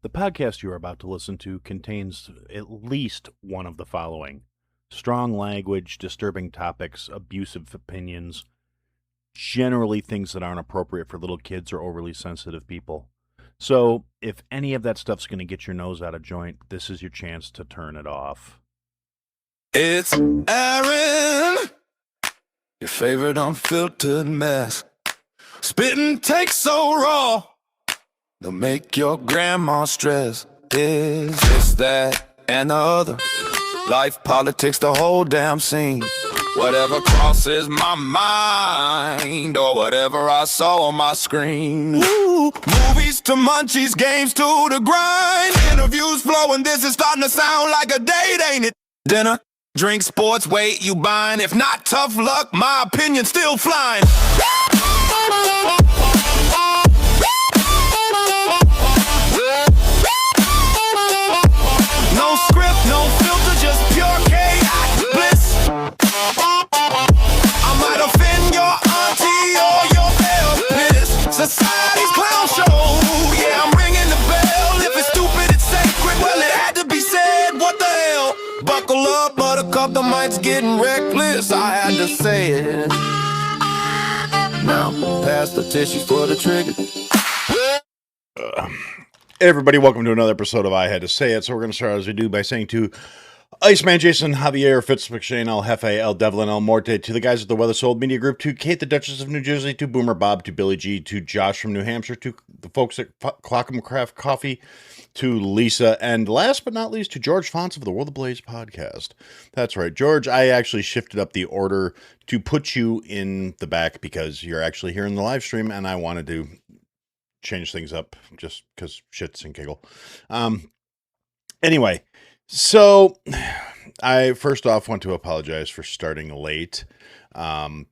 The podcast you are about to listen to contains at least one of the following: strong language, disturbing topics, abusive opinions, generally things that aren't appropriate for little kids or overly sensitive people. So, if any of that stuff's going to get your nose out of joint, this is your chance to turn it off. It's Aaron, your favorite unfiltered mess. Spitting takes so raw, they'll make your grandma stress. Is this, that, and the other? Life, politics, the whole damn scene. Whatever crosses my mind, or whatever I saw on my screen. Ooh, movies to munchies, games to the grind. Interviews flowing, this is starting to sound like a date, ain't it? Dinner, drink, sports, wait, you buying? If not, tough luck, my opinion still flying. No script, no filter, just pure chaos bliss. I might offend your auntie or your therapist. Society's clown show, yeah, I'm ringing the bell. If it's stupid, it's sacred, well, it had to be said. What the hell? Buckle up, buttercup, the mic's getting reckless. I had to say it. Now, pass the tissue for the trigger. Hey everybody, welcome to another episode of I Had to Say It. So we're going to start as we do by saying to Iceman, Jason, Javier, Fitz, McShane, El Jefe, El Devlin, El Morte, to the guys at the Weather Sold Media Group, to Kate, the Duchess of New Jersey, to Boomer Bob, to Billy G, to Josh from New Hampshire, to the folks at Clockham Craft Coffee, to Lisa, and last but not least, to George Fonts of the World of Blaze podcast. That's right, George, I actually shifted up the order to put you in the back because you're actually here in the live stream, and I wanted to change things up just because shits and giggle. Anyway, so I first off want to apologize for starting late.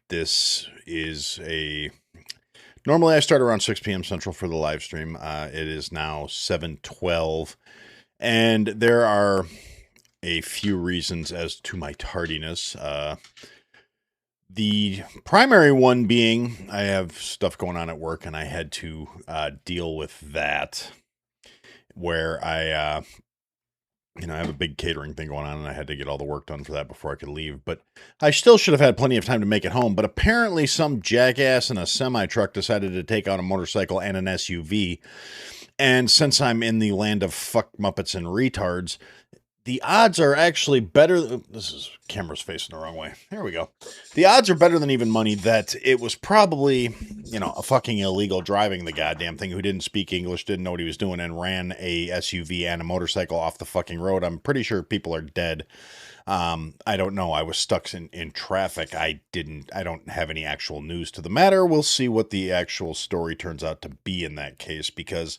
This is normally I start around 6 p.m. Central for the live stream. It is now 7:12, and there are a few reasons as to my tardiness. The primary one being I have stuff going on at work, and I had to deal with that, where I have a big catering thing going on, and I had to get all the work done for that before I could leave. But I still should have had plenty of time to make it home. But apparently some jackass in a semi-truck decided to take out a motorcycle and an SUV. And since I'm in the land of fuck Muppets and retards, the odds are actually better. This is camera's facing the wrong way. There we go. The odds are better than even money that it was probably, a fucking illegal driving the goddamn thing who didn't speak English, didn't know what he was doing, and ran a SUV and a motorcycle off the fucking road. I'm pretty sure people are dead. I don't know. I was stuck in traffic. I don't have any actual news to the matter. We'll see what the actual story turns out to be in that case, because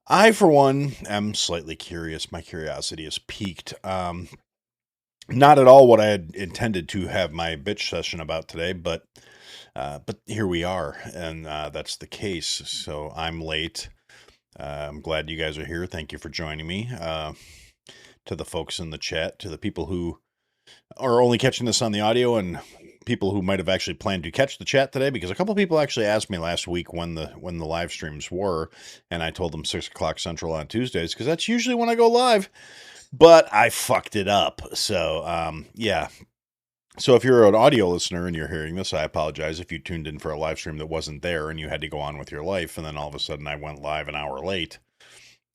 I, for one, am slightly curious. My curiosity is piqued. Not at all what I had intended to have my bitch session about today, but here we are, and that's the case. So I'm late. I'm glad you guys are here. Thank you for joining me. To the folks in the chat, to the people who are only catching this on the audio, and people who might have actually planned to catch the chat today, because a couple people actually asked me last week when the live streams were, and I told them 6 o'clock Central on Tuesdays, because that's usually when I go live, but I fucked it up. So, yeah. So if you're an audio listener and you're hearing this, I apologize if you tuned in for a live stream that wasn't there and you had to go on with your life, and then all of a sudden I went live an hour late.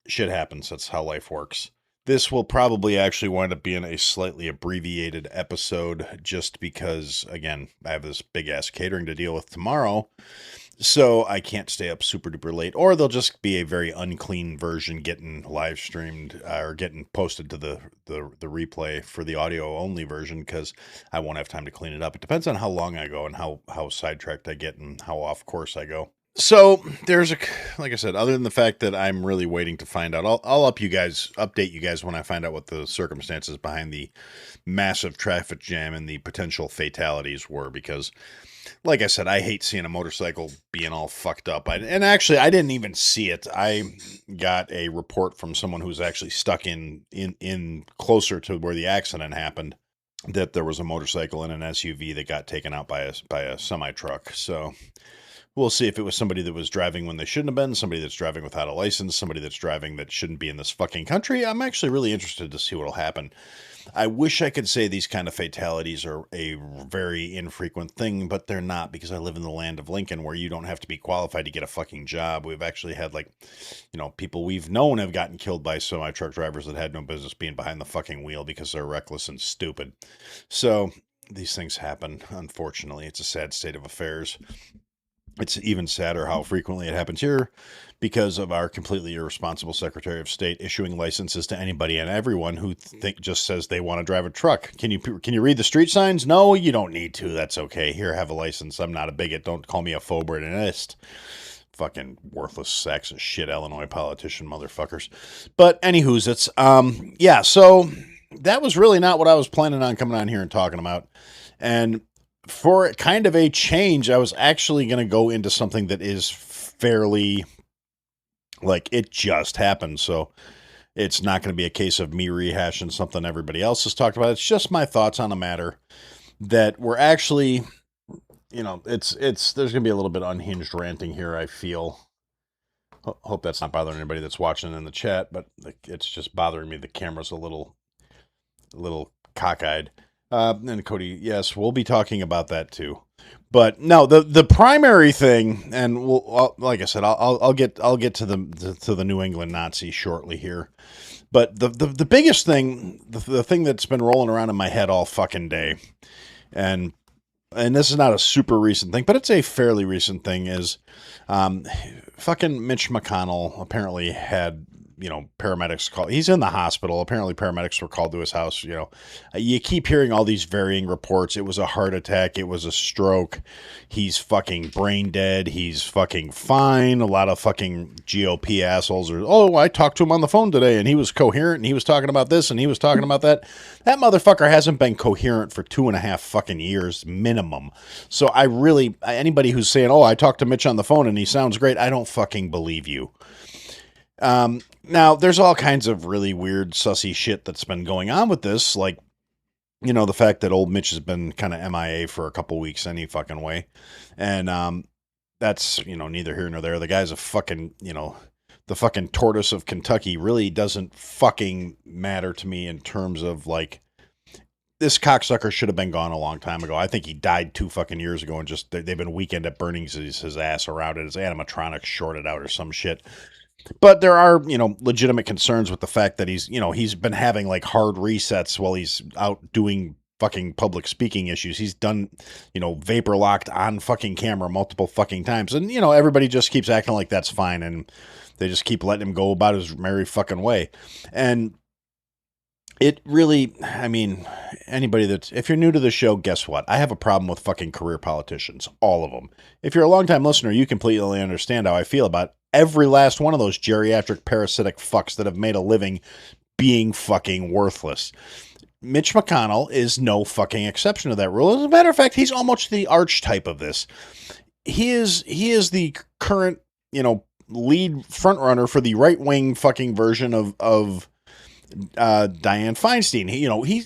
Shit happens. That's how life works. This will probably actually wind up being a slightly abbreviated episode just because, again, I have this big-ass catering to deal with tomorrow, so I can't stay up super-duper late, or there'll just be a very unclean version getting live streamed or getting posted to the replay for the audio-only version because I won't have time to clean it up. It depends on how long I go and how sidetracked I get and how off course I go. So there's like I said, other than the fact that I'm really waiting to find out, I'll update you guys when I find out what the circumstances behind the massive traffic jam and the potential fatalities were, because like I said, I hate seeing a motorcycle being all fucked up. And actually I didn't even see it. I got a report from someone who's actually stuck in closer to where the accident happened, that there was a motorcycle and an SUV that got taken out by a semi truck. So We'll see if it was somebody that was driving when they shouldn't have been, somebody that's driving without a license, somebody that's driving that shouldn't be in this fucking country. I'm actually really interested to see what'll happen. I wish I could say these kind of fatalities are a very infrequent thing, but they're not, because I live in the land of Lincoln, where you don't have to be qualified to get a fucking job. We've actually had, like, people we've known have gotten killed by semi-truck drivers that had no business being behind the fucking wheel because they're reckless and stupid. So these things happen, unfortunately. It's a sad state of affairs. It's even sadder how frequently it happens here because of our completely irresponsible Secretary of State issuing licenses to anybody and everyone who just says they want to drive a truck. Can you read the street signs? No, you don't need to. That's okay. Here, have a license. I'm not a bigot. Don't call me a phobe. Fucking worthless sacks of shit Illinois politician motherfuckers. But anywho's, it's yeah, so that was really not what I was planning on coming on here and talking about. And for kind of a change, I was actually going to go into something that is fairly, like, it just happened. So it's not going to be a case of me rehashing something everybody else has talked about. It's just my thoughts on a matter that were actually, there's going to be a little bit unhinged ranting here, I feel. Hope that's not bothering anybody that's watching in the chat, but it's just bothering me. The camera's a little cockeyed. And Cody, yes, we'll be talking about that too. But no, the primary thing, and like I said, I'll get to the New England Nazi shortly here. But the biggest thing, the thing that's been rolling around in my head all fucking day, and this is not a super recent thing, but it's a fairly recent thing, is fucking Mitch McConnell apparently had, paramedics call. He's in the hospital. Apparently paramedics were called to his house. You keep hearing all these varying reports. It was a heart attack. It was a stroke. He's fucking brain dead. He's fucking fine. A lot of fucking GOP assholes are, I talked to him on the phone today and he was coherent and he was talking about this and he was talking about that. That motherfucker hasn't been coherent for 2.5 fucking years minimum. So anybody who's saying, I talked to Mitch on the phone and he sounds great, I don't fucking believe you. Now, there's all kinds of really weird, sussy shit that's been going on with this, like, the fact that old Mitch has been kind of MIA for a couple weeks any fucking way, and that's, neither here nor there. The guy's a fucking, the fucking Tortise of Kentucky really doesn't fucking matter to me in terms of, like, this cocksucker should have been gone a long time ago. I think he died 2 fucking years ago, and just, they've been weekend at Burnings his ass around it. His animatronics shorted out or some shit. But there are, legitimate concerns with the fact that he's been having, like, hard resets while he's out doing fucking public speaking issues. He's done, vapor locked on fucking camera multiple fucking times. And, everybody just keeps acting like that's fine. And they just keep letting him go about his merry fucking way. And it really, anybody if you're new to the show, guess what? I have a problem with fucking career politicians. All of them. If you're a longtime listener, you completely understand how I feel about every last one of those geriatric parasitic fucks that have made a living being fucking worthless. Mitch McConnell is no fucking exception to that rule. As a matter of fact, he's almost the archetype of this. He is the current, lead frontrunner for the right-wing fucking version of Dianne Feinstein.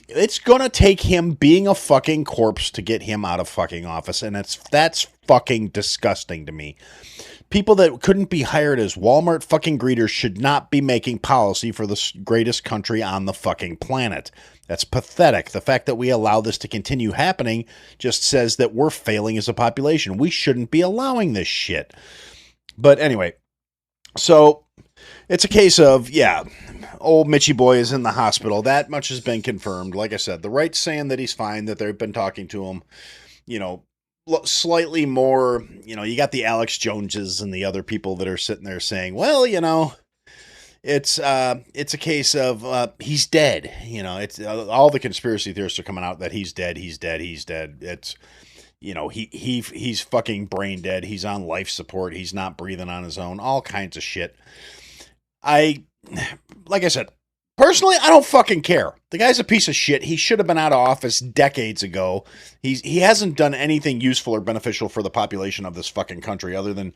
It's gonna take him being a fucking corpse to get him out of fucking office, and that's fucking disgusting to me. People that couldn't be hired as Walmart fucking greeters should not be making policy for the greatest country on the fucking planet. That's pathetic. The fact that we allow this to continue happening just says that we're failing as a population. We shouldn't be allowing this shit. But anyway, so it's a case of, old Mitchy boy is in the hospital. That much has been confirmed. Like I said, the right's saying that he's fine, that they've been talking to him, slightly more, you got the Alex Joneses and the other people that are sitting there saying, well, it's a case of, he's dead. It's all the conspiracy theorists are coming out that he's dead. It's, he's fucking brain dead. He's on life support. He's not breathing on his own, all kinds of shit. Like I said, personally, I don't fucking care. The guy's a piece of shit. He should have been out of office decades ago. He hasn't done anything useful or beneficial for the population of this fucking country other than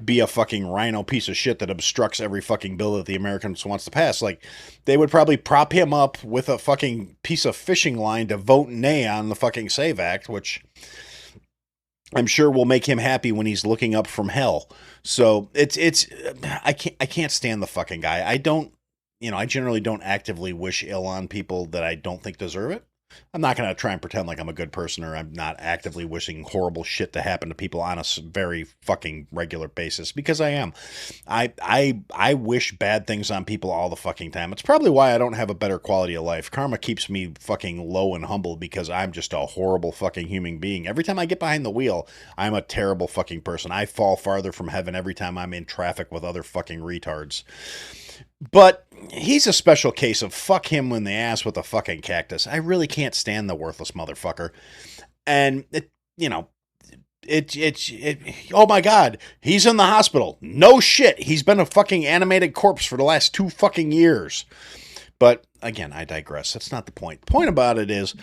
be a fucking rhino piece of shit that obstructs every fucking bill that the Americans wants to pass. Like, they would probably prop him up with a fucking piece of fishing line to vote nay on the fucking SAVE Act, which I'm sure will make him happy when he's looking up from hell. So I can't stand the fucking guy. I don't, I generally don't actively wish ill on people that I don't think deserve it. I'm not going to try and pretend like I'm a good person or I'm not actively wishing horrible shit to happen to people on a very fucking regular basis, because I am. I wish bad things on people all the fucking time. It's probably why I don't have a better quality of life. Karma keeps me fucking low and humble because I'm just a horrible fucking human being. Every time I get behind the wheel, I'm a terrible fucking person. I fall farther from heaven every time I'm in traffic with other fucking retards. But he's a special case of fuck him in the ass with a fucking cactus. I really can't stand the worthless motherfucker. And oh my God, he's in the hospital. No shit. He's been a fucking animated corpse for the last 2 fucking years. But again, I digress. That's not the point. The point about it is,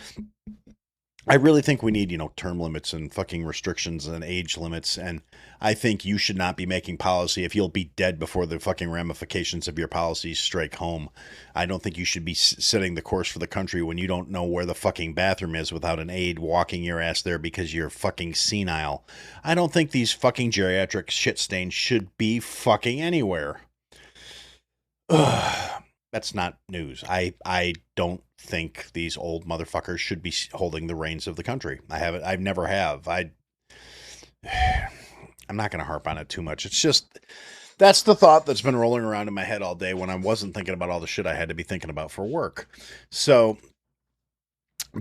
I really think we need, term limits and fucking restrictions and age limits. And I think you should not be making policy if you'll be dead before the fucking ramifications of your policies strike home. I don't think you should be setting the course for the country when you don't know where the fucking bathroom is without an aide walking your ass there because you're fucking senile. I don't think these fucking geriatric shit stains should be fucking anywhere. Ugh. That's not news. I don't think these old motherfuckers should be holding the reins of the country. I've never have. I'm not going to harp on it too much. It's just, that's the thought that's been rolling around in my head all day when I wasn't thinking about all the shit I had to be thinking about for work. So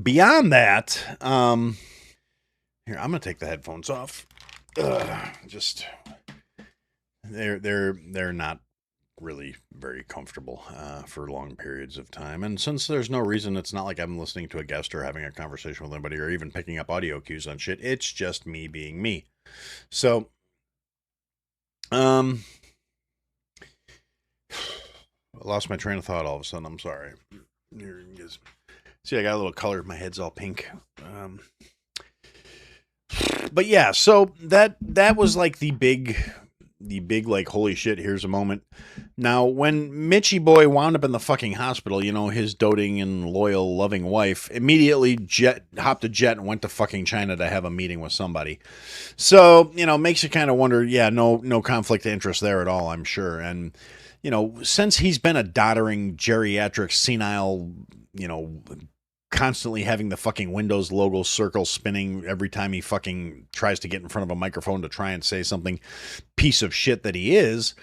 beyond that, here, I'm going to take the headphones off. Just, they're not really very comfortable for long periods of time. And since there's no reason, it's not like I'm listening to a guest or having a conversation with anybody or even picking up audio cues on shit. It's just me being me. So, I lost my train of thought all of a sudden. I'm sorry. See, I got a little color. My head's all pink. But yeah, so that was like the big like, holy shit, here's a moment. Now, when Mitchy boy wound up in the fucking hospital, his doting and loyal, loving wife immediately hopped a jet and went to fucking China to have a meeting with somebody. So, makes you kind of wonder, yeah, no conflict of interest there at all, I'm sure. And, since he's been a doddering, geriatric, senile, constantly having the fucking Windows logo circle spinning every time he fucking tries to get in front of a microphone to try and say something piece of shit that he is.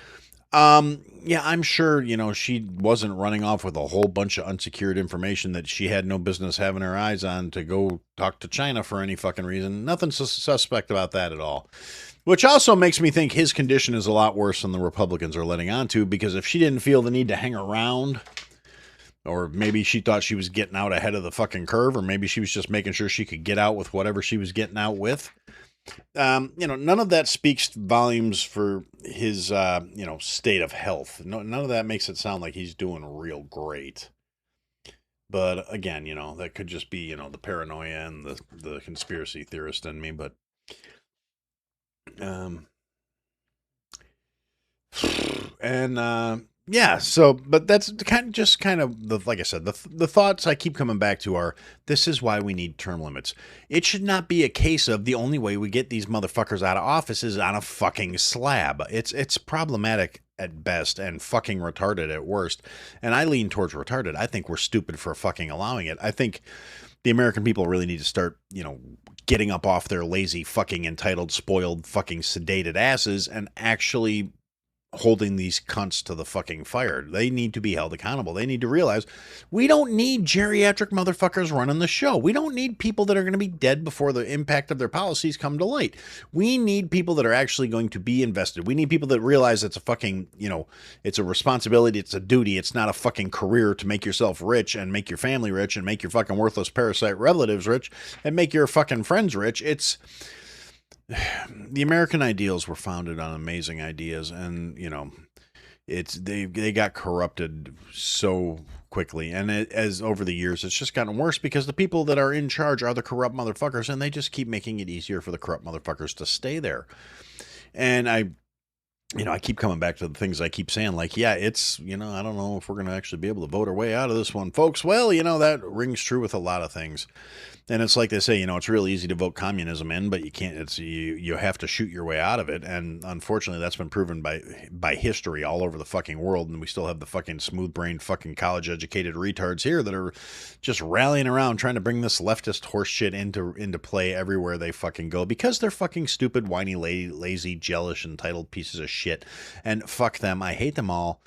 Yeah, I'm sure, she wasn't running off with a whole bunch of unsecured information that she had no business having her eyes on to go talk to China for any fucking reason. Nothing suspect about that at all. Which also makes me think his condition is a lot worse than the Republicans are letting on to, because if she didn't feel the need to hang around, or maybe she thought she was getting out ahead of the fucking curve, or maybe she was just making sure she could get out with whatever she was getting out with. None of that speaks volumes for his, state of health. None of that makes it sound like he's doing real great. But again, that could just be, the paranoia and the conspiracy theorist in me. But, yeah, so, but that's kind of like I said, the thoughts I keep coming back to are, this is why we need term limits. It should not be a case of the only way we get these motherfuckers out of office is on a fucking slab. It's problematic at best and fucking retarded at worst. And I lean towards retarded. I think we're stupid for fucking allowing it. I think the American people really need to start, getting up off their lazy fucking entitled, spoiled, fucking sedated asses and actually holding these cunts to the fucking fire. They need to be held accountable. They need to realize we don't need geriatric motherfuckers running the show. We don't need people that are going to be dead before the impact of their policies come to light. We need people that are actually going to be invested. We need people that realize it's a fucking, it's a responsibility. It's a duty. It's not a fucking career to make yourself rich and make your family rich and make your fucking worthless parasite relatives rich and make your fucking friends rich. The American ideals were founded on amazing ideas, and they got corrupted so quickly, and as over the years it's just gotten worse because the people that are in charge are the corrupt motherfuckers, and they just keep making it easier for the corrupt motherfuckers to stay there. And I I keep coming back to the things I keep saying, like, yeah, it's, I don't know if we're going to actually be able to vote our way out of this one, folks. Well, that rings true with a lot of things. And it's like they say, it's real easy to vote communism in, but you can't, you have to shoot your way out of it. And unfortunately, that's been proven by history all over the fucking world. And we still have the fucking smooth-brained fucking college-educated retards here that are just rallying around trying to bring this leftist horse shit into play everywhere they fucking go, because they're fucking stupid, whiny, lazy, jealous, entitled pieces of shit. And fuck them. I hate them all.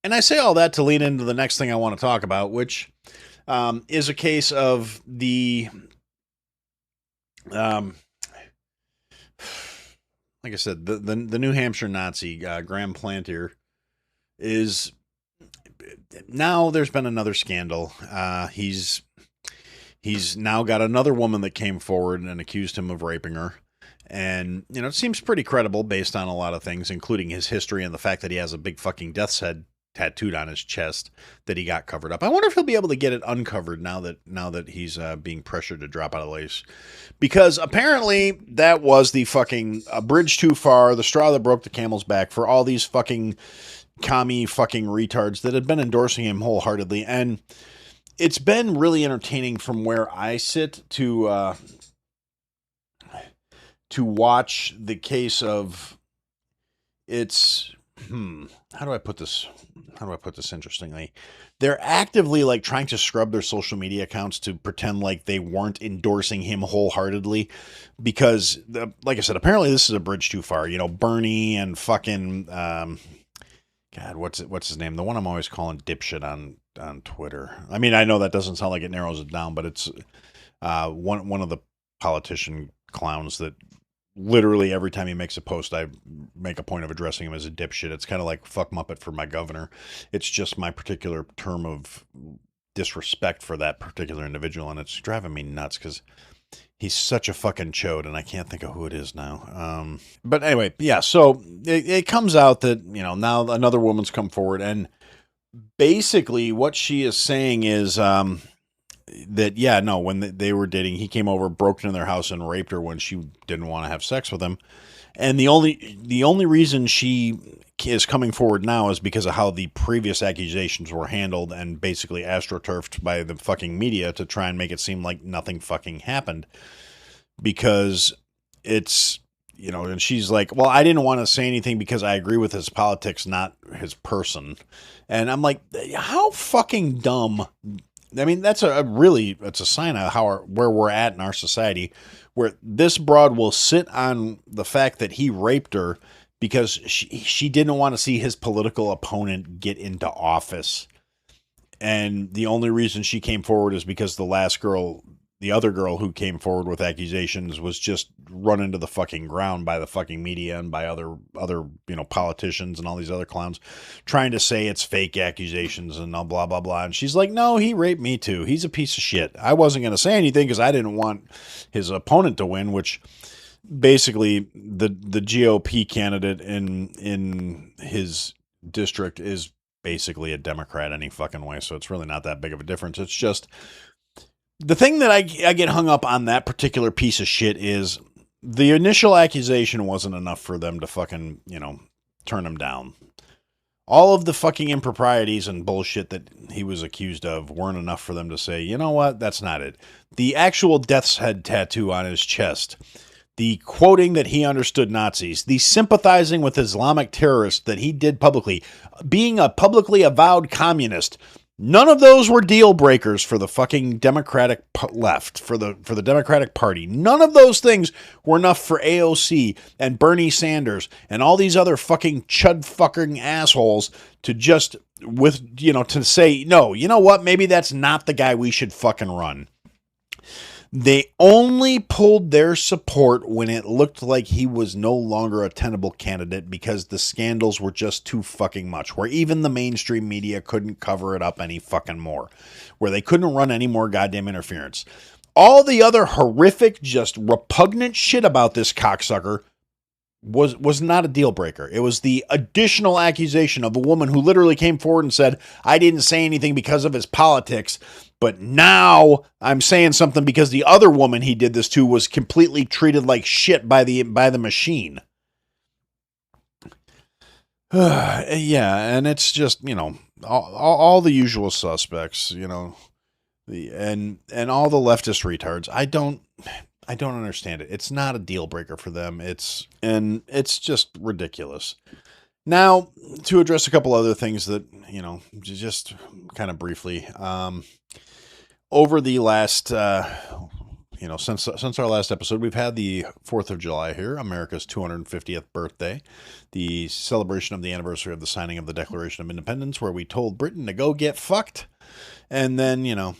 And I say all that to lead into the next thing I want to talk about, which is a case of the, like I said, the New Hampshire Nazi, Grahm Platner, is, now there's been another scandal. He's now got another woman that came forward and accused him of raping her. And, it seems pretty credible based on a lot of things, including his history and the fact that he has a big fucking death's head tattooed on his chest that he got covered up. I wonder if he'll be able to get it uncovered now that he's being pressured to drop out of the race, because apparently that was the fucking bridge too far, the straw that broke the camel's back for all these fucking commie fucking retards that had been endorsing him wholeheartedly. And it's been really entertaining from where I sit to watch the case of, it's, how do I put this interestingly? They're actively like trying to scrub their social media accounts to pretend like they weren't endorsing him wholeheartedly, because like I said, apparently this is a bridge too far. Bernie and fucking, God, what's his name? The one I'm always calling dipshit on Twitter. I mean, I know that doesn't sound like it narrows it down, but it's one of the politician clowns that literally every time he makes a post, I make a point of addressing him as a dipshit. It's kind of like fuck Muppet for my governor. It's just my particular term of disrespect for that particular individual, and it's driving me nuts because he's such a fucking chode, and I can't think of who it is now. But anyway, yeah, so it comes out that, now another woman's come forward, and basically what she is saying is, that, yeah, no, when they were dating, he came over, broke into their house, and raped her when she didn't want to have sex with him. And the only reason she is coming forward now is because of how the previous accusations were handled and basically astroturfed by the fucking media to try and make it seem like nothing fucking happened. Because it's, and she's like, well, I didn't want to say anything because I agree with his politics, not his person. And I'm like, how fucking dumb. I mean, it's a sign of where we're at in our society, where this broad will sit on the fact that he raped her because she didn't want to see his political opponent get into office. And the only reason she came forward is because the other girl who came forward with accusations was just run into the fucking ground by the fucking media and by other politicians and all these other clowns trying to say it's fake accusations and blah, blah, blah. And she's like, no, he raped me too. He's a piece of shit. I wasn't going to say anything because I didn't want his opponent to win, which basically the GOP candidate in his district is basically a Democrat any fucking way. So it's really not that big of a difference. It's just, the thing that I get hung up on that particular piece of shit is the initial accusation wasn't enough for them to fucking, turn him down. All of the fucking improprieties and bullshit that he was accused of weren't enough for them to say, you know what, that's not it. The actual death's head tattoo on his chest, the quoting that he understood Nazis, the sympathizing with Islamic terrorists that he did publicly, being a publicly avowed communist, none of those were deal breakers for the fucking Democratic left, for the Democratic Party. None of those things were enough for AOC and Bernie Sanders and all these other fucking chud fucking assholes to just to say, no, you know what? Maybe that's not the guy we should fucking run. They only pulled their support when it looked like he was no longer a tenable candidate because the scandals were just too fucking much, where even the mainstream media couldn't cover it up any fucking more, where they couldn't run any more goddamn interference. All the other horrific, just repugnant shit about this cocksucker was not a deal breaker. It was the additional accusation of a woman who literally came forward and said, I didn't say anything because of his politics, but now I'm saying something because the other woman he did this to was completely treated like shit by the machine. Yeah, and it's just, all the usual suspects, and all the leftist retards. I don't understand it. It's not a deal breaker for them. It's just ridiculous. Now, to address a couple other things that, just kind of briefly, over the last, since our last episode, we've had the 4th of July here, America's 250th birthday, the celebration of the anniversary of the signing of the Declaration of Independence, where we told Britain to go get fucked. And then, I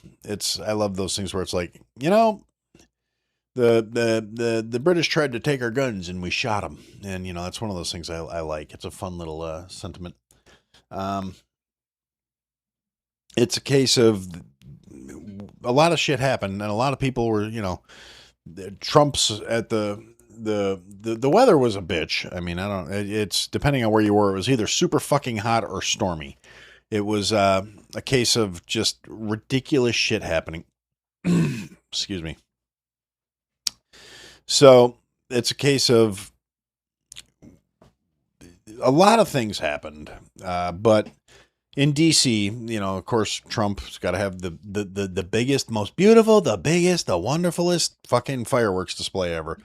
love those things where it's like, the British tried to take our guns and we shot them. And, that's one of those things I like. It's a fun little sentiment. It's a case of a lot of shit happened and a lot of people were, Trump's at the weather was a bitch. I mean, it's depending on where you were, it was either super fucking hot or stormy. It was a case of just ridiculous shit happening. Excuse me. So it's a case of a lot of things happened, but in DC, of course, Trump's got to have the biggest, most beautiful, the biggest, the wonderfulest fucking fireworks display ever.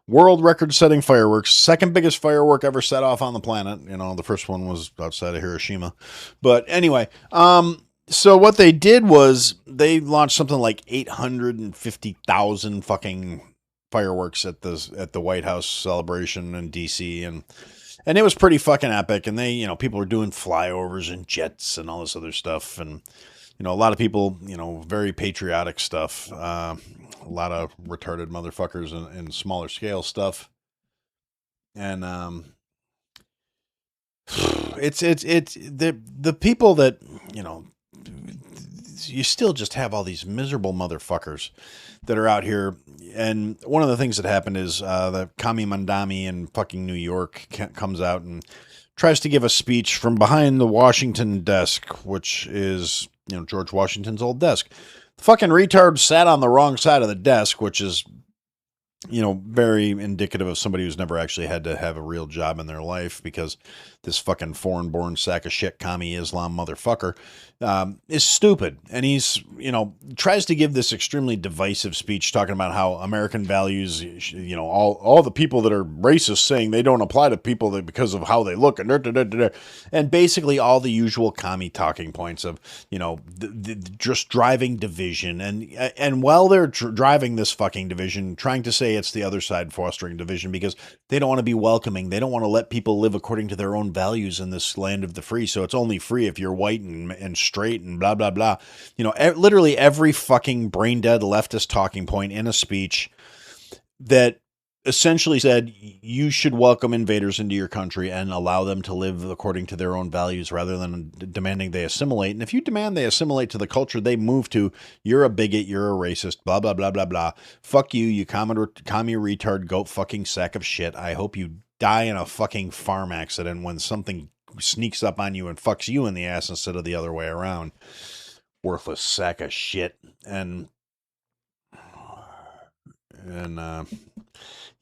World record-setting fireworks, second biggest firework ever set off on the planet. The first one was outside of Hiroshima. But anyway, so what they did was they launched something like 850,000 fucking fireworks at the White House celebration in DC, and it was pretty fucking epic. And they, people were doing flyovers and jets and all this other stuff, and a lot of people, very patriotic stuff. A lot of retarded motherfuckers and smaller scale stuff, and it's the people that you still just have all these miserable motherfuckers that are out here. And one of the things that happened is the Kami Mandami in fucking New York comes out and tries to give a speech from behind the Washington desk, which is, George Washington's old desk. The fucking retard sat on the wrong side of the desk, which is, very indicative of somebody who's never actually had to have a real job in their life, because this fucking foreign-born sack of shit commie Islam motherfucker is stupid. And he's, tries to give this extremely divisive speech talking about how American values, all the people that are racist saying they don't apply to people that because of how they look, and basically all the usual commie talking points of, just driving division. And while they're driving this fucking division, trying to say it's the other side fostering division because they don't want to be welcoming. They don't want to let people live according to their own values in this land of the free. So it's only free if you're white and straight and blah, blah, blah. Literally every fucking brain dead leftist talking point in a speech that essentially said you should welcome invaders into your country and allow them to live according to their own values rather than demanding they assimilate. And if you demand they assimilate to the culture they move to, you're a bigot, you're a racist, blah, blah, blah, blah, blah. Fuck you commie retard goat fucking sack of shit. I hope you die in a fucking farm accident when something sneaks up on you and fucks you in the ass instead of the other way around. Worthless sack of shit. And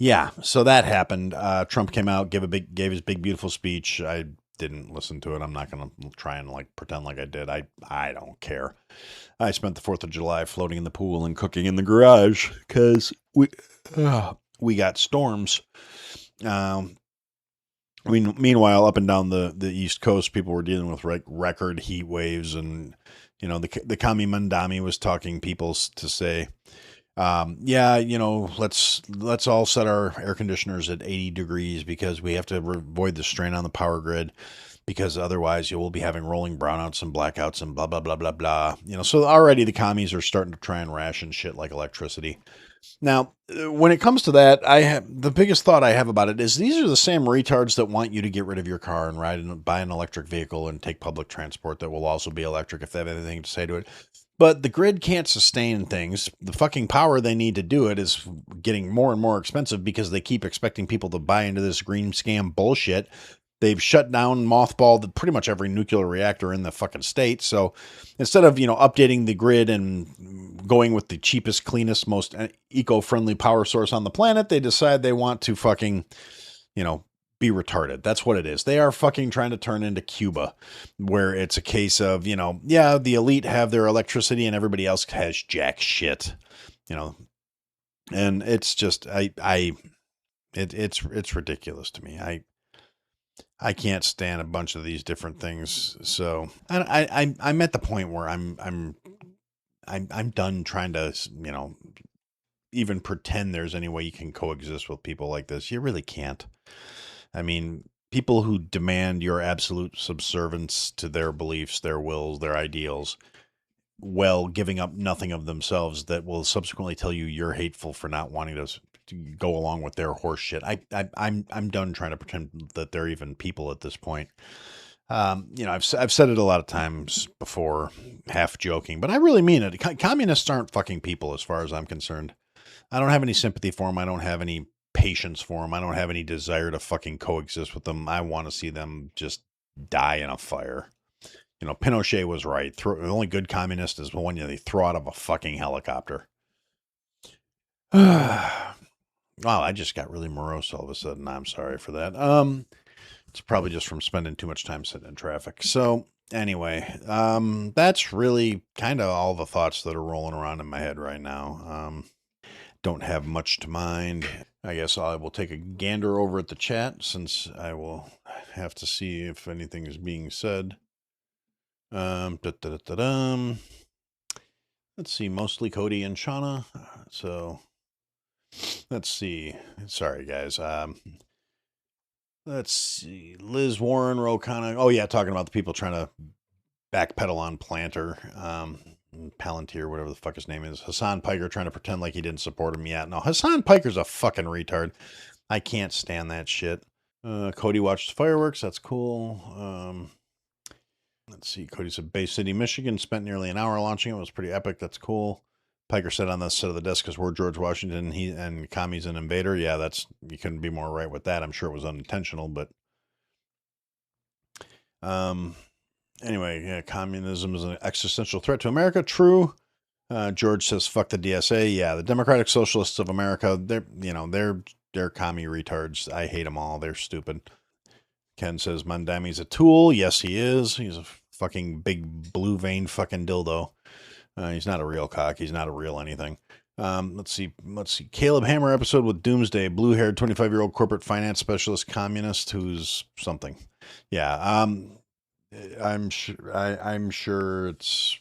yeah, so that happened. Trump came out, gave his big, beautiful speech. I didn't listen to it. I'm not going to try and pretend like I did. I don't care. I spent the 4th of July floating in the pool and cooking in the garage because we got storms. Meanwhile, up and down the East Coast, people were dealing with record heat waves, and the Kami Mandami was talking people to say, let's all set our air conditioners at 80 degrees because we have to avoid the strain on the power grid, because otherwise you will be having rolling brownouts and blackouts and blah, blah, blah, blah, blah. So already the commies are starting to try and ration shit like electricity. Now, when it comes to that, the biggest thought I have about it is these are the same retards that want you to get rid of your car and buy an electric vehicle and take public transport that will also be electric if they have anything to say to it. But the grid can't sustain things. The fucking power they need to do it is getting more and more expensive because they keep expecting people to buy into this green scam bullshit. They've shut down, mothballed pretty much every nuclear reactor in the fucking state. So instead of, updating the grid and going with the cheapest, cleanest, most eco-friendly power source on the planet, they decide they want to fucking, be retarded. That's what it is. They are fucking trying to turn into Cuba, where it's a case of, yeah, the elite have their electricity and everybody else has jack shit, and it's just, it's ridiculous to me. I can't stand a bunch of these different things. So I'm at the point where I'm done trying to, even pretend there's any way you can coexist with people like this. You really can't. I mean, people who demand your absolute subservience to their beliefs, their wills, their ideals, while giving up nothing of themselves, that will subsequently tell you you're hateful for not wanting to go along with their horse shit. I'm done trying to pretend that they're even people at this point. I've said it a lot of times before, half joking, but I really mean it. Communists aren't fucking people as far as I'm concerned. I don't have any sympathy for them. I don't have any patience for them. I don't have any desire to fucking coexist with them. I want to see them just die in a fire. Pinochet was right. The only good communist is the one they throw out of a fucking helicopter. Wow, I just got really morose all of a sudden. I'm sorry for that. It's probably just from spending too much time sitting in traffic. So anyway, that's really kind of all the thoughts that are rolling around in my head right now. Don't have much to mind. I guess I will take a gander over at the chat, since I will have to see if anything is being said. Let's see, mostly Cody and Shauna. So let's see. Sorry, guys. Let's see. Liz Warren, Rokana. Oh, yeah, talking about the people trying to backpedal on Planter. Palantir, whatever the fuck his name is. Hassan Piker trying to pretend like he didn't support him yet. No, Hassan Piker's a fucking retard. I can't stand that shit. Cody watched fireworks. That's cool. Let's see. Cody said Bay City, Michigan. Spent nearly an hour launching it. It was pretty epic. That's cool. Piker said on the set of the desk, because we're George Washington, and Kami's an invader. Yeah, you couldn't be more right with that. I'm sure it was unintentional, but anyway, yeah, communism is an existential threat to America. True. George says, fuck the DSA. Yeah, the Democratic Socialists of America, they're commie retards. I hate them all. They're stupid. Ken says, Mandami's a tool. Yes, he is. He's a fucking big blue vein fucking dildo. He's not a real cock. He's not a real anything. Let's see. Caleb Hammer episode with Doomsday, blue-haired 25-year-old corporate finance specialist communist who's something. Yeah. I'm sure it's,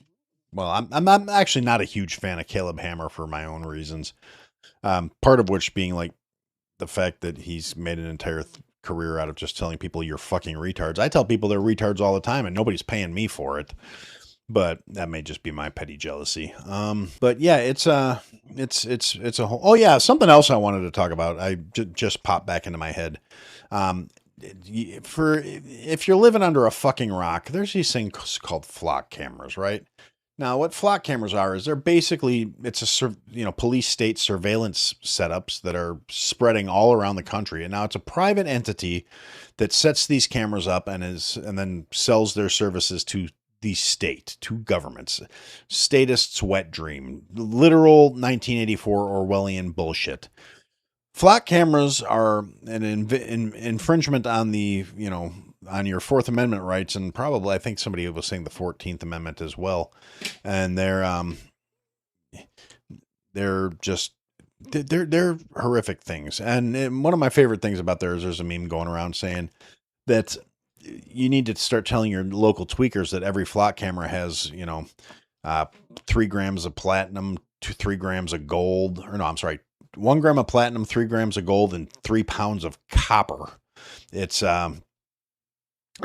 well, I'm actually not a huge fan of Caleb Hammer for my own reasons. Part of which being like the fact that he's made an entire career out of just telling people you're fucking retards. I tell people they're retards all the time and nobody's paying me for it. But that may just be my petty jealousy. But yeah, it's a whole, oh yeah, something else I wanted to talk about. I just popped back into my head. If you're living under a fucking rock, there's these things called flock cameras, right? Now, what flock cameras are is they're basically, it's police state surveillance setups that are spreading all around the country. And now it's a private entity that sets these cameras up and then sells their services to the state, to governments. Statists' wet dream, literal 1984 Orwellian bullshit. Flock cameras are an infringement on the, on your Fourth Amendment rights, and probably, I think somebody was saying the 14th Amendment as well. And they're horrific things. And one of my favorite things about theirs, there's a meme going around saying that you need to start telling your local tweakers that every flock camera has, 3 grams of platinum, 3 grams of gold, 1 gram of platinum, 3 grams of gold, and 3 pounds of copper. It's,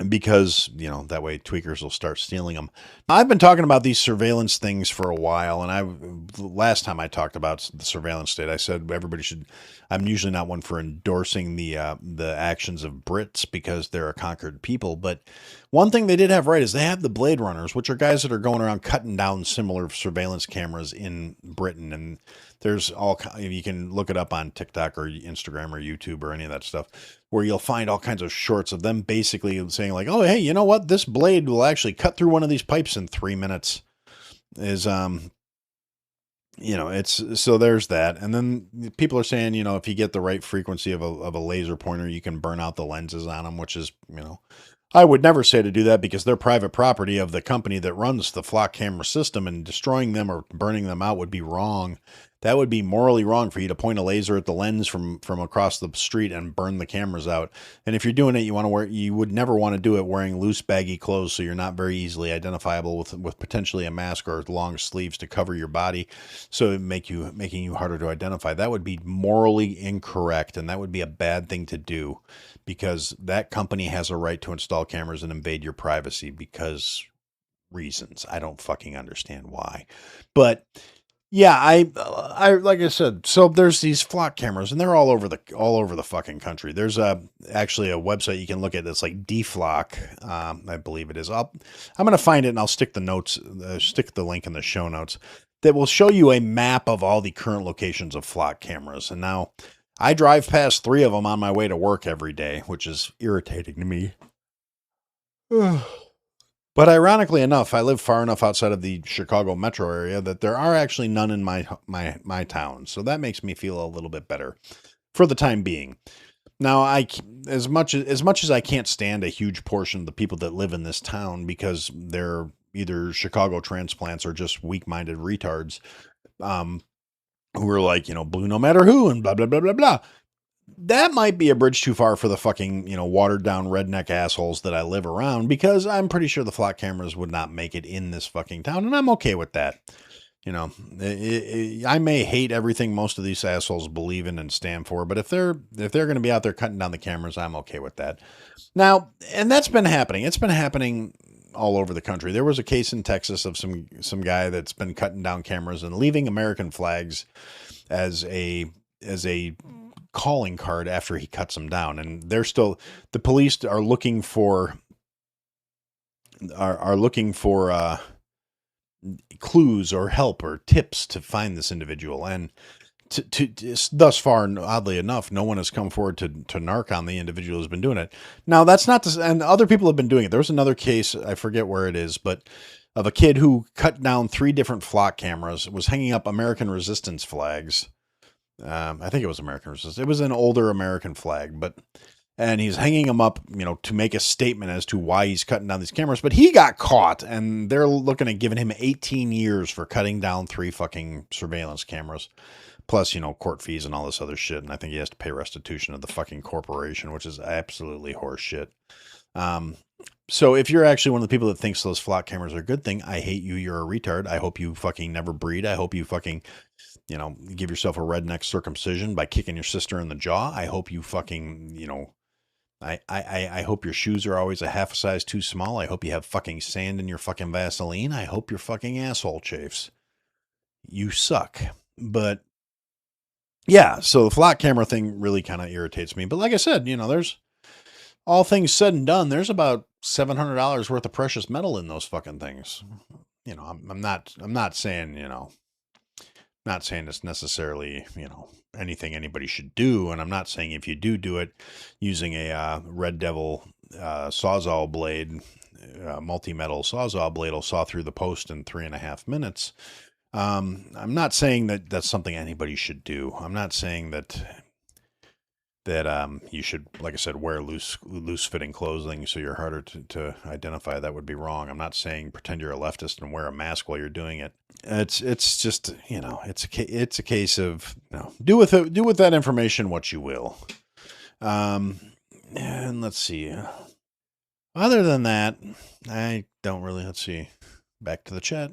because, that way tweakers will start stealing them. I've been talking about these surveillance things for a while, and last time I talked about the surveillance state, I said everybody should. I'm usually not one for endorsing the actions of Brits because they're a conquered people, but one thing they did have right is they have the Blade Runners, which are guys that are going around cutting down similar surveillance cameras in Britain, and there's you can look it up on TikTok or Instagram or YouTube or any of that stuff, where you'll find all kinds of shorts of them basically saying like, oh, hey, you know what? This blade will actually cut through one of these pipes in 3 minutes. it's so there's that. And then people are saying, if you get the right frequency of a laser pointer, you can burn out the lenses on them, which is, I would never say to do that because they're private property of the company that runs the flock camera system, and destroying them or burning them out would be wrong. That would be morally wrong for you to point a laser at the lens from across the street and burn the cameras out. And if you're doing it, you would never want to do it wearing loose, baggy clothes, so you're not very easily identifiable with potentially a mask or long sleeves to cover your body, so it making you harder to identify. That would be morally incorrect, and that would be a bad thing to do, because that company has a right to install cameras and invade your privacy because reasons. I don't fucking understand why. But yeah, I like I said, so there's these flock cameras, and they're all over the fucking country. There's actually a website you can look at that's like DFlock, I believe it is. I'm gonna find it and I'll stick the link in the show notes, that will show you a map of all the current locations of flock cameras. And now I drive past 3 of them on my way to work every day, which is irritating to me. But ironically enough, I live far enough outside of the Chicago metro area that there are actually none in my town. So that makes me feel a little bit better for the time being. Now, as much as I can't stand a huge portion of the people that live in this town because they're either Chicago transplants or just weak-minded retards, who are like, blue no matter who and blah, blah, blah, blah, blah. That might be a bridge too far for the fucking, watered down redneck assholes that I live around, because I'm pretty sure the flock cameras would not make it in this fucking town, and I'm okay with that. I may hate everything most of these assholes believe in and stand for, but if they're going to be out there cutting down the cameras, I'm okay with that. Now, and that's been happening. It's been happening all over the country. There was a case in Texas of some guy that's been cutting down cameras and leaving American flags as a calling card after he cuts them down. And the police are looking for clues or help or tips to find this individual. And thus far, oddly enough, no one has come forward to narc on the individual who's been doing it. Now, that's not to, and other people have been doing it. There was another case, I forget where it is, but of a kid who cut down 3 different flock cameras, was hanging up American resistance flags. I think it was American resistance. It was an older American flag, and he's hanging them up, to make a statement as to why he's cutting down these cameras. But he got caught, and they're looking at giving him 18 years for cutting down 3 fucking surveillance cameras, plus, court fees and all this other shit. And I think he has to pay restitution to the fucking corporation, which is absolutely horseshit. So if you're actually one of the people that thinks those flock cameras are a good thing, I hate you. You're a retard. I hope you fucking never breed. I hope you fucking, give yourself a redneck circumcision by kicking your sister in the jaw. I hope you fucking, I hope your shoes are always a half a size too small. I hope you have fucking sand in your fucking Vaseline. I hope your fucking asshole chafes. You suck. But yeah, so the flock camera thing really kind of irritates me. But like I said, there's, all things said and done, there's about $700 worth of precious metal in those fucking things. I'm not saying, not saying it's necessarily, anything anybody should do. And I'm not saying if you do it using a Red Devil Sawzall blade, multi-metal Sawzall blade will saw through the post in 3.5 minutes. I'm not saying that that's something anybody should do. I'm not saying that you should, like I said, wear loose fitting clothing so you're harder to identify. That would be wrong. I'm not saying pretend you're a leftist and wear a mask while you're doing it. It's just, it's a case of, do with that information what you will. And let's see. Other than that, I don't really, let's see. Back to the chat.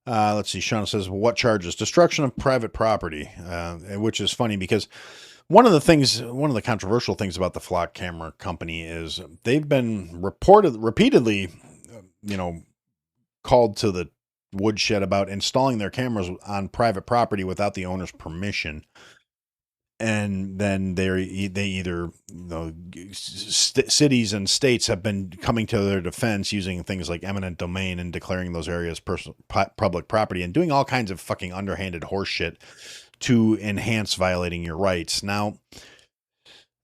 Let's see. Sean says, what charges? Destruction of private property, which is funny because one of the controversial things about the flock camera company is they've been repeatedly, called to the woodshed about installing their cameras on private property without the owner's permission. And then they either, cities and states have been coming to their defense using things like eminent domain and declaring those areas public property and doing all kinds of fucking underhanded horse shit to enhance violating your rights. Now,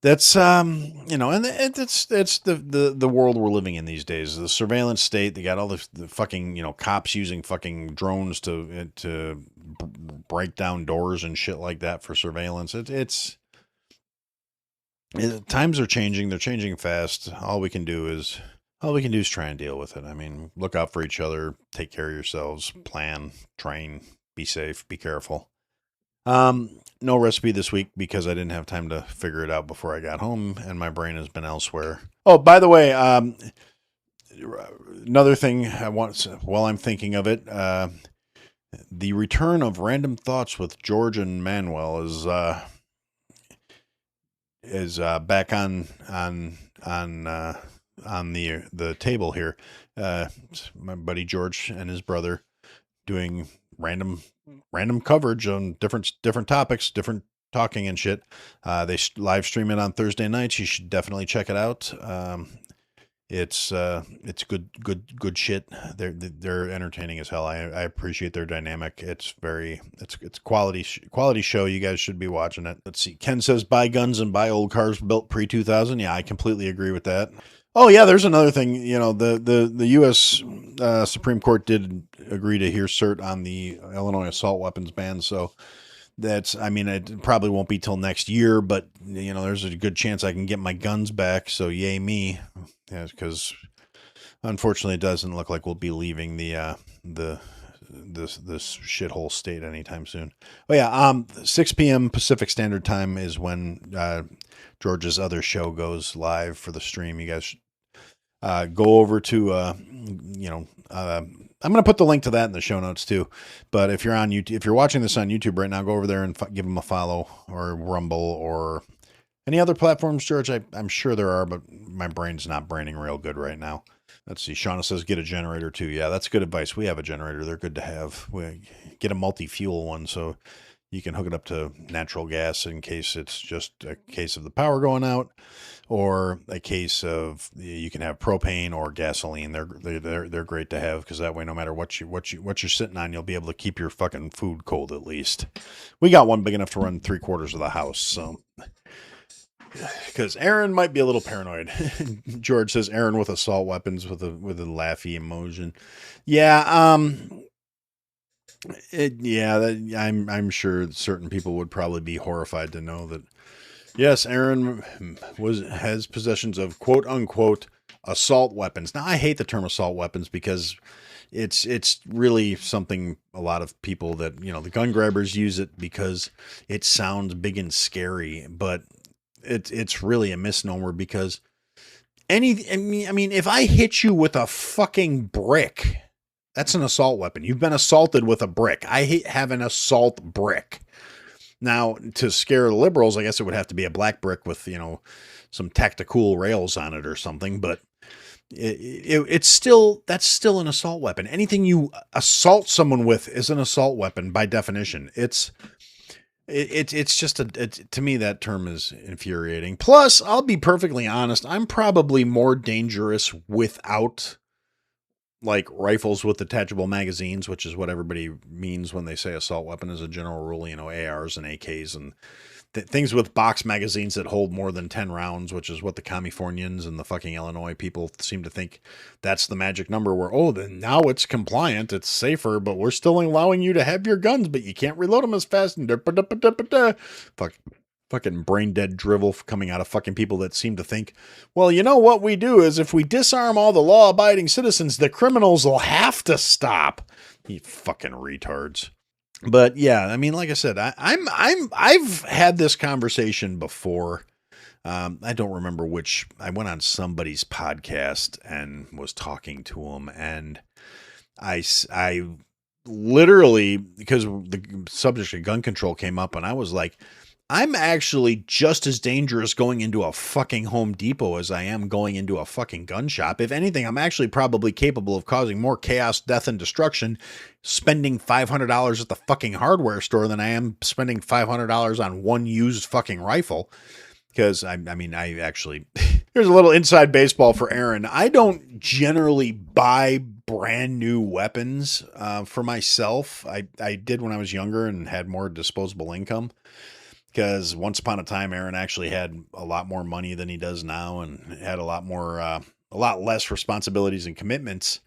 that's and it's the world we're living in these days. The surveillance state, they got all the fucking cops using fucking drones to break down doors and shit like that for surveillance. Times are changing. They're changing fast. All we can do is try and deal with it. I mean, look out for each other, take care of yourselves, plan, train, be safe, be careful. No recipe this week because I didn't have time to figure it out before I got home, and my brain has been elsewhere. Oh, by the way, another thing I want, while I'm thinking of it, the return of Random Thoughts with George and Manuel is back on the table here. My buddy George and his brother doing random coverage on different topics, different talking and shit. They live stream it on Thursday nights. You should definitely check it out. It's good shit. They're entertaining as hell. I appreciate their dynamic. It's quality show. You guys should be watching it. Let's see. Ken says buy guns and buy old cars built pre-2000. Yeah, I completely agree with that. Oh yeah, there's another thing. You know, the U.S. Supreme Court did agree to hear cert on the Illinois assault weapons ban. So it probably won't be till next year, but you know, there's a good chance I can get my guns back. So yay me. Yeah, because unfortunately it doesn't look like we'll be leaving this shithole state anytime soon. Oh yeah, 6 p.m. Pacific Standard Time is when George's other show goes live for the stream. You guys go over to I'm going to put the link to that in the show notes too. But if you're on YouTube, if you're watching this on YouTube right now, go over there and give them a follow, or Rumble, or any other platforms, George. I'm sure there are, but my brain's not braining real good right now. Let's see. Shauna says get a generator too. Yeah, that's good advice. We have a generator. They're good to have. We get a multi-fuel one so you can hook it up to natural gas in case it's just a case of the power going out, or a case of you can have propane or gasoline. They're great to have, because that way, no matter what you're sitting on, you'll be able to keep your fucking food cold at least. We got one big enough to run 3/4 of the house, so. Because Aaron might be a little paranoid. George says Aaron with assault weapons with a laughy emotion. Yeah, I'm sure certain people would probably be horrified to know that. Yes, Aaron has possessions of quote unquote assault weapons. Now, I hate the term assault weapons because it's really something a lot of people that, you know, the gun grabbers use it because it sounds big and scary, but it's really a misnomer, because if I hit you with a fucking brick, that's an assault weapon. You've been assaulted with a brick. I have an assault brick. Now, to scare the liberals, I guess it would have to be a black brick with, you know, some tactical rails on it or something, but that's still an assault weapon. Anything you assault someone with is an assault weapon by definition. It's just to me, that term is infuriating. Plus, I'll be perfectly honest, I'm probably more dangerous without, like, rifles with detachable magazines, which is what everybody means when they say assault weapon as a general rule, you know, ARs and AKs and things with box magazines that hold more than 10 rounds, which is what the Californians and the fucking Illinois people seem to think that's the magic number, where, oh, then now it's compliant, it's safer, but we're still allowing you to have your guns, but you can't reload them as fast. And fucking brain dead drivel coming out of fucking people that seem to think, well, you know what we do is if we disarm all the law abiding citizens, the criminals will have to stop. You fucking retards. But yeah, I mean, like I said, I've had this conversation before. I don't remember which. I went on somebody's podcast and was talking to him, and I literally, because the subject of gun control came up, and I was like, I'm actually just as dangerous going into a fucking Home Depot as I am going into a fucking gun shop. If anything, I'm actually probably capable of causing more chaos, death, and destruction spending $500 at the fucking hardware store than I am spending $500 on one used fucking rifle. Because, I actually, here's a little inside baseball for Aaron. I don't generally buy brand new weapons for myself. I did when I was younger and had more disposable income. Because once upon a time, Aaron actually had a lot more money than he does now, and had a lot less responsibilities and commitments.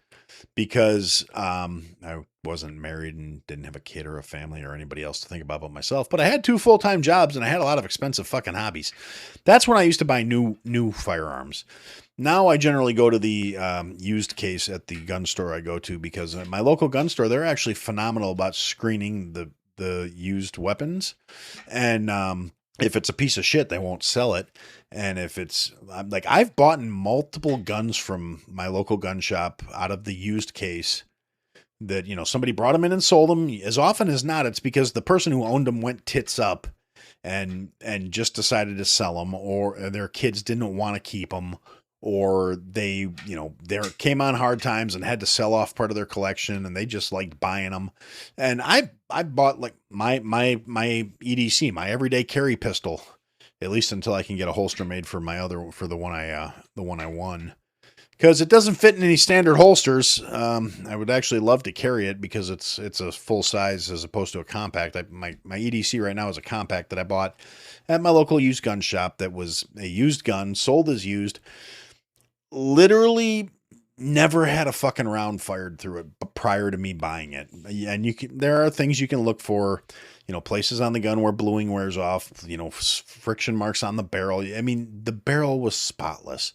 because I wasn't married and didn't have a kid or a family or anybody else to think about but myself. But I had 2 full-time jobs and I had a lot of expensive fucking hobbies. That's when I used to buy new firearms. Now I generally go to the used case at the gun store I go to, because at my local gun store, they're actually phenomenal about screening the used weapons. And if it's a piece of shit, they won't sell it. And if it's like, I've bought multiple guns from my local gun shop out of the used case that, somebody brought them in and sold them. As often as not, it's because the person who owned them went tits up and just decided to sell them, or their kids didn't want to keep them, or they, they came on hard times and had to sell off part of their collection and they just liked buying them. And I bought like my EDC, my everyday carry pistol, at least until I can get a holster made for the one I won. Because it doesn't fit in any standard holsters. I would actually love to carry it because it's a full size as opposed to a compact. My EDC right now is a compact that I bought at my local used gun shop. That was a used gun, sold as used. Literally never had a fucking round fired through it prior to me buying it. And there are things you can look for, places on the gun where bluing wears off, friction marks on the barrel. I mean, the barrel was spotless.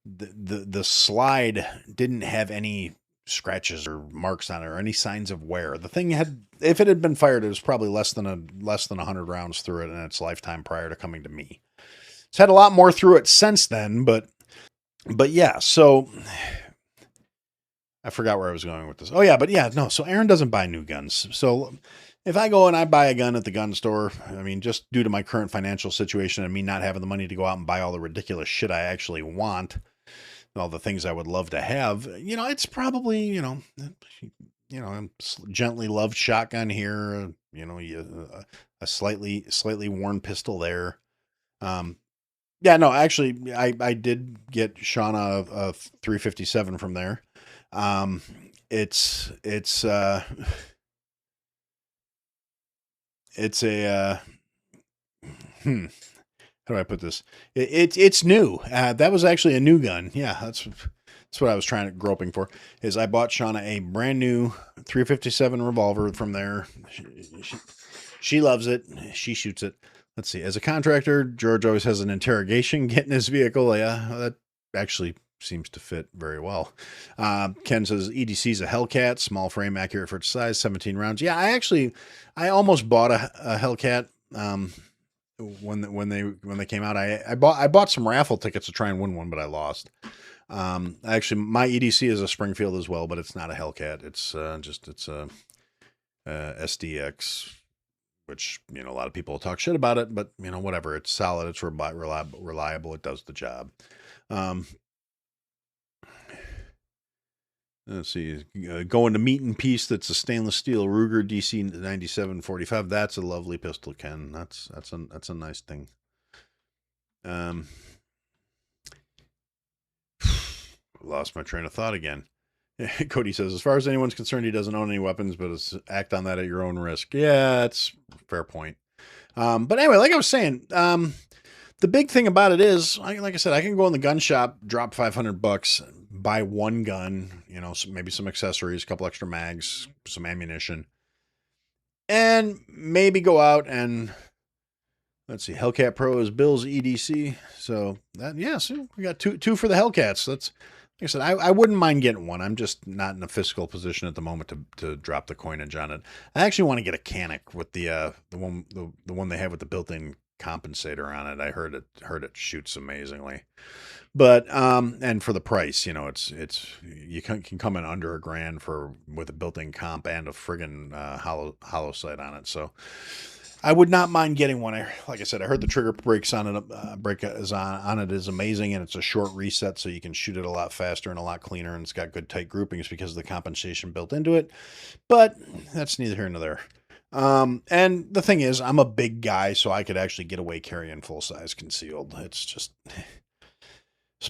The slide didn't have any scratches or marks on it or any signs of wear. The thing if it had been fired, it was probably less than 100 rounds through it in its lifetime prior to coming to me. It's had a lot more through it since then, but yeah, so I forgot where I was going with this. Oh yeah, but yeah, no, so Aaron doesn't buy new guns. So if I go and I buy a gun at the gun store, I mean, just due to my current financial situation and me not having the money to go out and buy all the ridiculous shit I actually want, all the things I would love to have, it's probably, a gently loved shotgun here, a slightly worn pistol there. Yeah, no, actually, I did get Shauna a 357 from there. It's a how do I put this? It's new. That was actually a new gun. Yeah, that's what I was groping for. Is I bought Shauna a brand new 357 revolver from there. She loves it. She shoots it. Let's see. As a contractor, George always has an interrogation getting his vehicle. Yeah, that actually seems to fit very well. Ken says EDC is a Hellcat, small frame, accurate for its size, 17 rounds. Yeah, I almost bought a Hellcat. When they came out, I bought some raffle tickets to try and win one, but I lost. Actually, my EDC is a Springfield as well, but it's not a Hellcat. It's it's a SDX, which a lot of people talk shit about it, but whatever. It's solid. It's reliable. It does the job. Let's see. Going to Meat and Peace. That's a stainless steel Ruger DC 9745. That's a lovely pistol, Ken. That's a nice thing. Lost my train of thought again. Cody says, as far as anyone's concerned, he doesn't own any weapons, but act on that at your own risk. Yeah, that's a fair point. But anyway, like I was saying, the big thing about it is, like I said, I can go in the gun shop, drop $500, buy one gun, maybe some accessories, a couple extra mags, some ammunition, and maybe go out and let's see. Hellcat Pro is Bill's EDC, so we got two for the Hellcats. That's like I said, I wouldn't mind getting one. I'm just not in a fiscal position at the moment to drop the coinage on it. I actually want to get a Canic with the one they have with the built-in compensator on it. I heard it shoots amazingly, but and for the price, it's you can come in under $1,000 with a built-in comp and a friggin' hollow sight on it. So I would not mind getting one. Like I said, I heard the trigger brakes on it. Brake is on it is amazing, and it's a short reset, so you can shoot it a lot faster and a lot cleaner. And it's got good tight groupings because of the compensation built into it. But that's neither here nor there. And the thing is, I'm a big guy, so I could actually get away carrying full size concealed. It's just.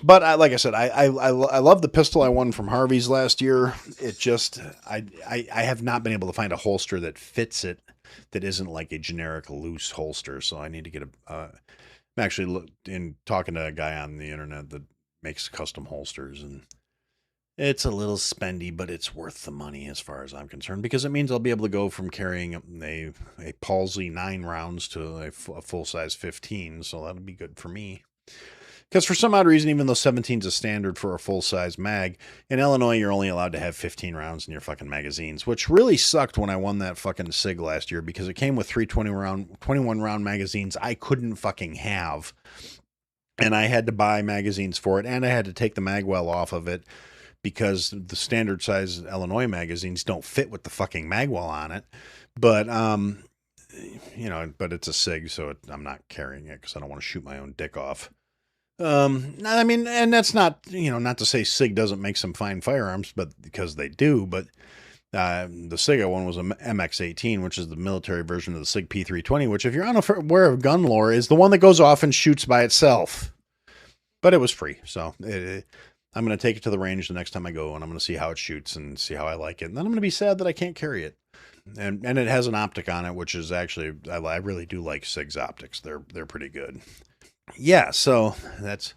But like I said, I love the pistol I won from Harvey's last year. It just I have not been able to find a holster that fits it, that isn't like a generic loose holster. So I need to get I'm actually talking to a guy on the internet that makes custom holsters, and It's a little spendy, but it's worth the money as far as I'm concerned, because it means I'll be able to go from carrying a palsy 9 rounds to a full-size 15, so that'll be good for me. Because for some odd reason, even though 17 is a standard for a full-size mag, in Illinois, you're only allowed to have 15 rounds in your fucking magazines, which really sucked when I won that fucking SIG last year, because it came with 21-round magazines I couldn't fucking have. And I had to buy magazines for it, and I had to take the magwell off of it, because the standard size Illinois magazines don't fit with the fucking magwell on it. But, but it's a SIG, so I'm not carrying it because I don't want to shoot my own dick off. I mean, and that's not, not to say SIG doesn't make some fine firearms, but because they do, but the SIG I won was an MX-18, which is the military version of the SIG P320, which, if you're unaware of gun lore, is the one that goes off and shoots by itself. But it was free, so I'm going to take it to the range the next time I go, and I'm going to see how it shoots and see how I like it. And then I'm going to be sad that I can't carry it. And it has an optic on it, which is actually, I really do like SIG's optics. They're pretty good. Yeah, so that's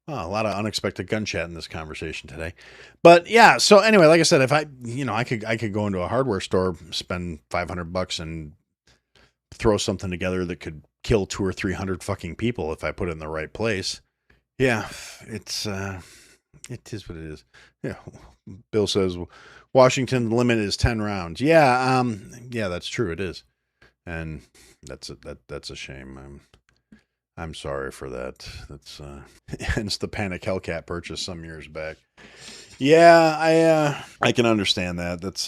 a lot of unexpected gun chat in this conversation today. But yeah, so anyway, like I said, if I could go into a hardware store, spend $500 and throw something together that could kill 200 or 300 fucking people if I put it in the right place. Yeah, it is what it is. Yeah. Bill says Washington limit is 10 rounds. Yeah, that's true. It is. And that's a shame. I'm sorry for that. That's hence the Panic Hellcat purchase some years back. Yeah, I can understand that. That's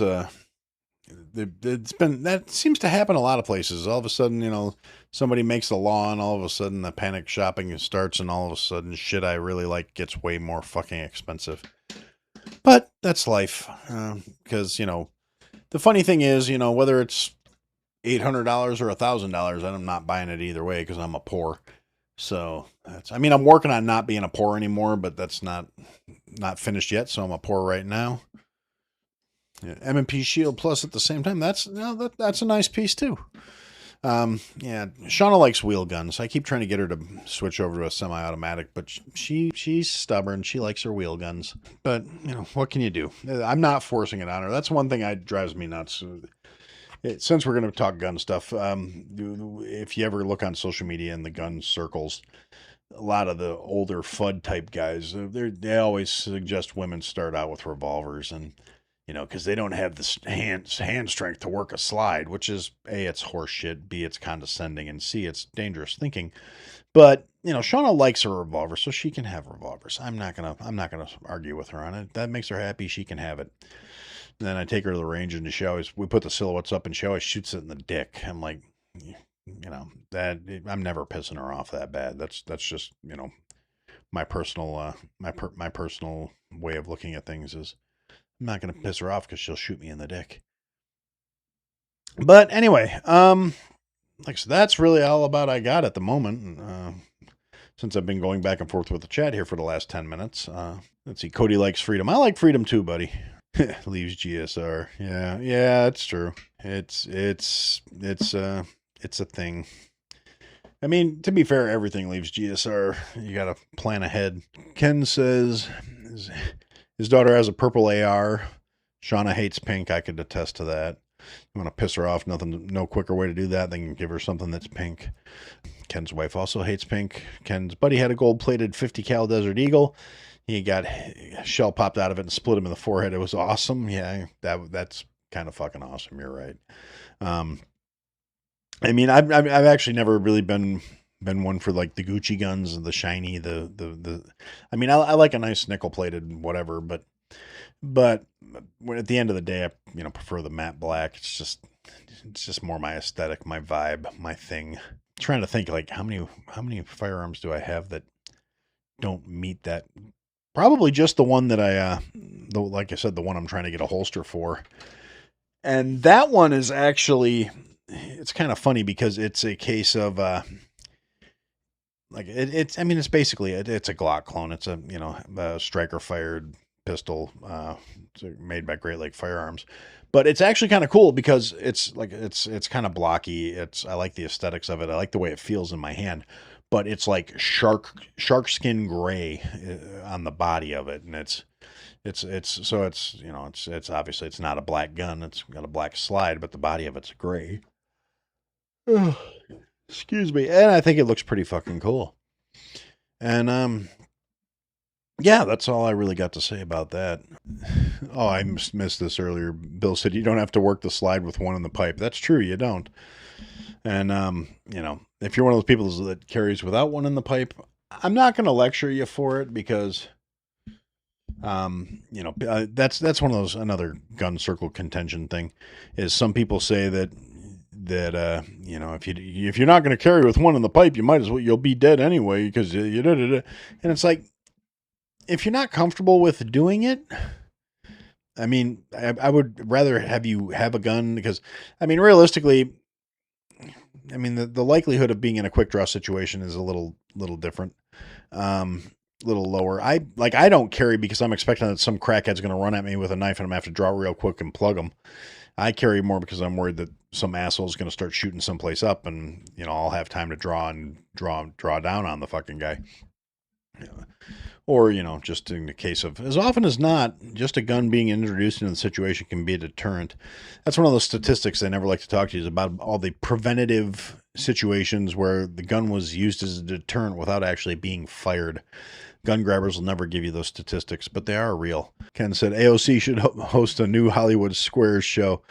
that seems to happen a lot of places. All of a sudden, somebody makes a law, and all of a sudden the panic shopping starts, and all of a sudden shit I really like gets way more fucking expensive. But that's life. Because, the funny thing is, whether it's $800 or $1,000, I'm not buying it either way because I'm a poor. So I'm working on not being a poor anymore, but that's not finished yet. So I'm a poor right now. Yeah, M&P Shield Plus at the same time. That's a nice piece too. Yeah, Shauna likes wheel guns. I keep trying to get her to switch over to a semi-automatic, but she's stubborn. She likes her wheel guns. But what can you do? I'm not forcing it on her. That's one thing that drives me nuts. Since we're going to talk gun stuff, if you ever look on social media in the gun circles, a lot of the older FUD type guys, they always suggest women start out with revolvers, and because they don't have the hand strength to work a slide, which is A, it's horseshit, B, it's condescending, and C, it's dangerous thinking. But Shauna likes a revolver, so she can have revolvers. I'm not gonna argue with her on it. That makes her happy. She can have it. And then I take her to the range, and we put the silhouettes up, and she always shoots it in the dick. I'm like, that I'm never pissing her off that bad. That's just my personal my personal way of looking at things is I'm not gonna piss her off because she'll shoot me in the dick. But anyway, like so that's really all about I got at the moment. Since I've been going back and forth with the chat here for the last 10 minutes. Let's see. Cody likes freedom. I like freedom too, buddy. Leaves GSR. Yeah, it's true. It's a thing. I mean, to be fair, everything leaves GSR. You got to plan ahead. Ken says his daughter has a purple AR. Shauna hates pink. I could attest to that. You want to piss her off? No quicker way to do that than give her something that's pink. Ken's wife also hates pink. Ken's buddy had a gold-plated 50 cal Desert Eagle. He got a shell popped out of it and split him in the forehead. It was awesome. Yeah, that's kind of fucking awesome. You're right. I mean, I've actually never really been one for like the Gucci guns, the shiny, the. I mean, I like a nice nickel-plated whatever, but at the end of the day, I prefer the matte black. It's just more my aesthetic, my vibe, my thing. I'm trying to think like how many firearms do I have that don't meet that. Probably just the one that like I said, the one I'm trying to get a holster for. And that one is actually, it's kind of funny because it's a case of, it's basically, it's a Glock clone. It's a striker fired pistol, made by Great Lake Firearms. But it's actually kind of cool because it's kind of blocky. I like the aesthetics of it. I like the way it feels in my hand. But it's like shark skin gray on the body of it, and it's It's obviously it's not a black gun. It's got a black slide, but the body of it's gray. Ugh, excuse me. And I think it looks pretty fucking cool. And yeah, that's all I really got to say about that. Oh, I missed this earlier. Bill said you don't have to work the slide with one in the pipe. That's true, you don't. And if you're one of those people that carries without one in the pipe, I'm not going to lecture you for it because that's one of those, another gun circle contention thing is some people say that if you're not going to carry with one in the pipe, you might as well, you'll be dead anyway because and it's like, if you're not comfortable with doing it, I mean, I would rather have you have a gun because, I mean, realistically, I mean, the likelihood of being in a quick draw situation is a little different, little lower. I don't carry because I'm expecting that some crackhead's going to run at me with a knife and I'm going to have to draw real quick and plug them. I carry more because I'm worried that some asshole is going to start shooting someplace up and, I'll have time to draw down on the fucking guy. Or, just in the case of, as often as not, just a gun being introduced into the situation can be a deterrent. That's one of those statistics they never like to talk to you is about all the preventative situations where the gun was used as a deterrent without actually being fired. Gun grabbers will never give you those statistics, but they are real. Ken said AOC should host a new Hollywood Squares show.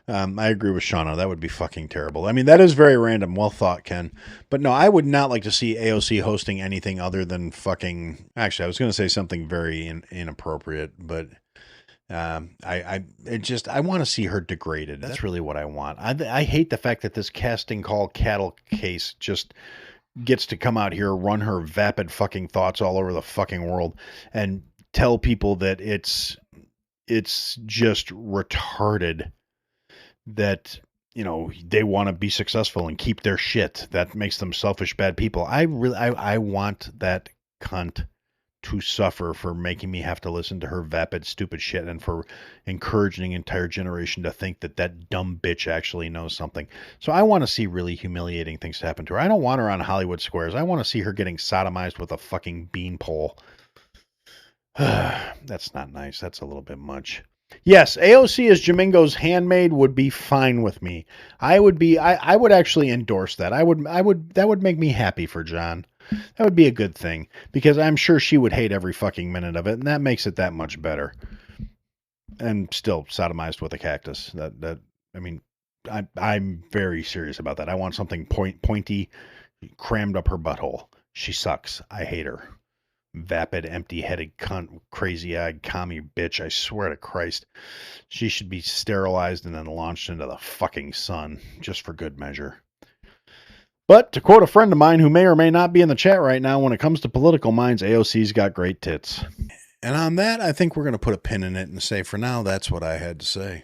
I agree with Shauna. That would be fucking terrible. I mean, that is very random. Well thought, Ken. But no, I would not like to see AOC hosting anything other than fucking... Actually, I was going to say something very inappropriate, but I want to see her degraded. That's really what I want. I hate the fact that this casting call cattle case just gets to come out here, run her vapid fucking thoughts all over the fucking world, and tell people that it's just retarded that, they want to be successful and keep their shit. That makes them selfish, bad people. I want that cunt to suffer for making me have to listen to her vapid, stupid shit and for encouraging an entire generation to think that dumb bitch actually knows something. So I want to see really humiliating things happen to her. I don't want her on Hollywood Squares. I want to see her getting sodomized with a fucking beanpole. That's not nice. That's a little bit much. Yes, AOC as Jamingo's handmaid would be fine with me. I would actually endorse that. That would make me happy for John. That would be a good thing because I'm sure she would hate every fucking minute of it, and that makes it that much better. And still sodomized with a cactus. I'm very serious about that. I want something pointy crammed up her butthole. She sucks. I hate her. Vapid, empty-headed cunt, crazy-eyed commie bitch, I swear to Christ. She should be sterilized and then launched into the fucking sun, just for good measure. But, to quote a friend of mine who may or may not be in the chat right now, when it comes to political minds, AOC's got great tits. And on that, I think we're going to put a pin in it and say, for now, that's what I had to say.